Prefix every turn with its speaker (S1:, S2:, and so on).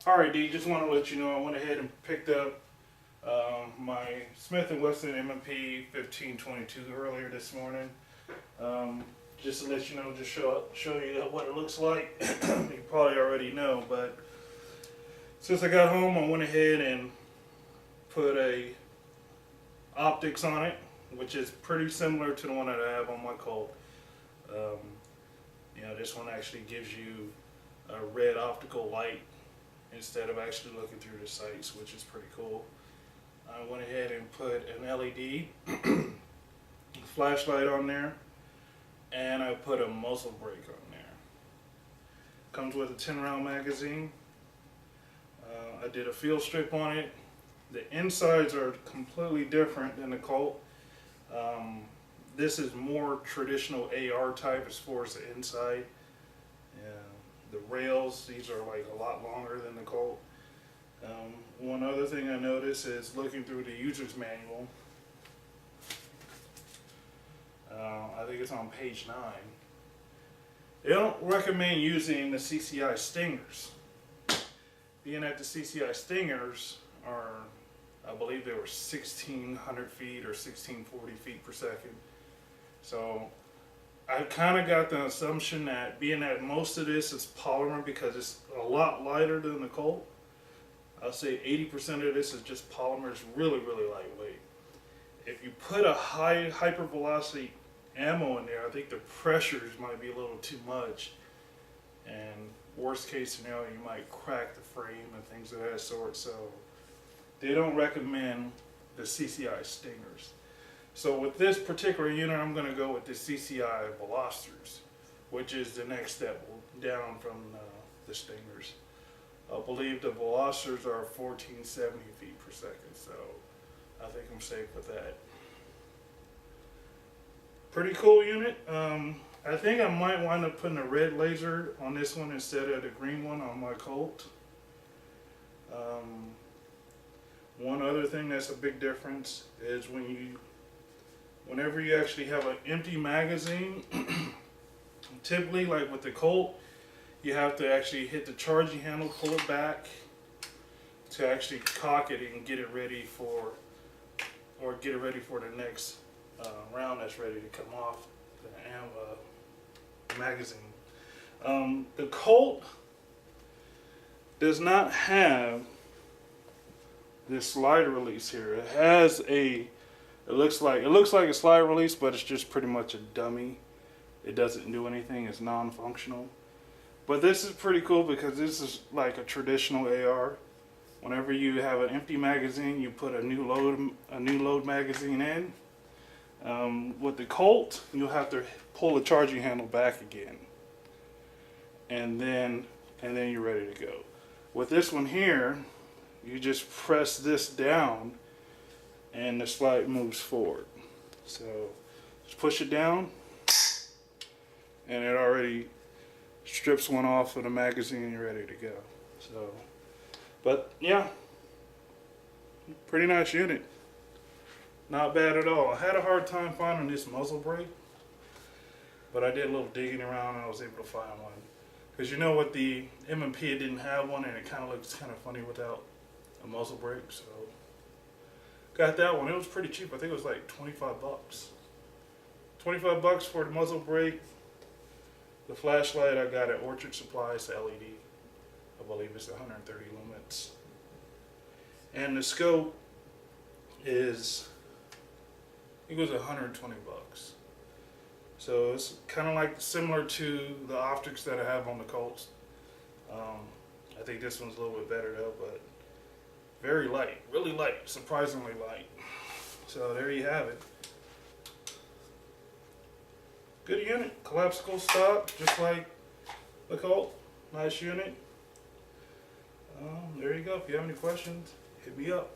S1: Alright, D, just want to let you know I went ahead and picked up my Smith & Wesson M&P 1522 earlier this morning. Just to let you know, just show you what it looks like. You probably already know, but since I got home, I went ahead and put a optics on it, which is pretty similar to the one that I have on my Colt. This one actually gives you a red optical light instead of actually looking through the sights, which is pretty cool. I went ahead and put an LED flashlight on there, and I put a muzzle brake on there. Comes with a 10-round magazine. I did a field strip on it. The insides are completely different than the Colt. This is more traditional AR type as far as the inside. The rails, these are like a lot longer than the Colt. One other thing I noticed is looking through the user's manual. I think it's on page 9. They don't recommend using the CCI Stingers. Being that the CCI Stingers are, I believe they were 1600 feet or 1640 feet per second. So I kind of got the assumption that being that most of this is polymer because it's a lot lighter than the Colt, I'll say 80% of this is just polymer. It's really, really lightweight. If you put a high hypervelocity ammo in there, I think the pressures might be a little too much. And worst case scenario, you might crack the frame and things of that sort. So they don't recommend the CCI Stingers. So with this particular unit, I'm going to go with the CCI Velocitors, which is the next step down from the Stingers. I believe the Velocitors are 1470 feet per second, so I think I'm safe with that. Pretty cool unit. I think I might wind up putting a red laser on this one instead of the green one on my Colt. One other thing that's a big difference is whenever you actually have an empty magazine, typically like with the Colt, you have to actually hit the charging handle, pull it back to actually cock it and get it ready for the next round that's ready to come off the magazine. The Colt does not have this slide release here. It has it looks like a slide release, but it's just pretty much a dummy. It doesn't do anything. It's non-functional. But this is pretty cool because this is like a traditional AR. Whenever you have an empty magazine, you put a new load magazine in. With the Colt, you'll have to pull the charging handle back again, and then you're ready to go. With this one here, you just press this down, and the slide moves forward. So just push it down, and it already strips one off of the magazine, and you're ready to go. So, but yeah, pretty nice unit. Not bad at all. I had a hard time finding this muzzle brake, but I did a little digging around and I was able to find one. Because you know with the M&P, it didn't have one, and it kind of looks kind of funny without a muzzle brake. So got that one. It was pretty cheap. I think it was like 25 bucks. 25 bucks for the muzzle brake. The flashlight I got at Orchard Supplies, the LED. I believe it's 130 lumens. And the scope is, it was 120 bucks. So it's kind of like similar to the optics that I have on the Colts. I think this one's a little bit better though, but very light, really light, surprisingly light. So there you have it. Good unit, collapsible stock, just like the Colt. Nice unit. There you go. If you have any questions, hit me up.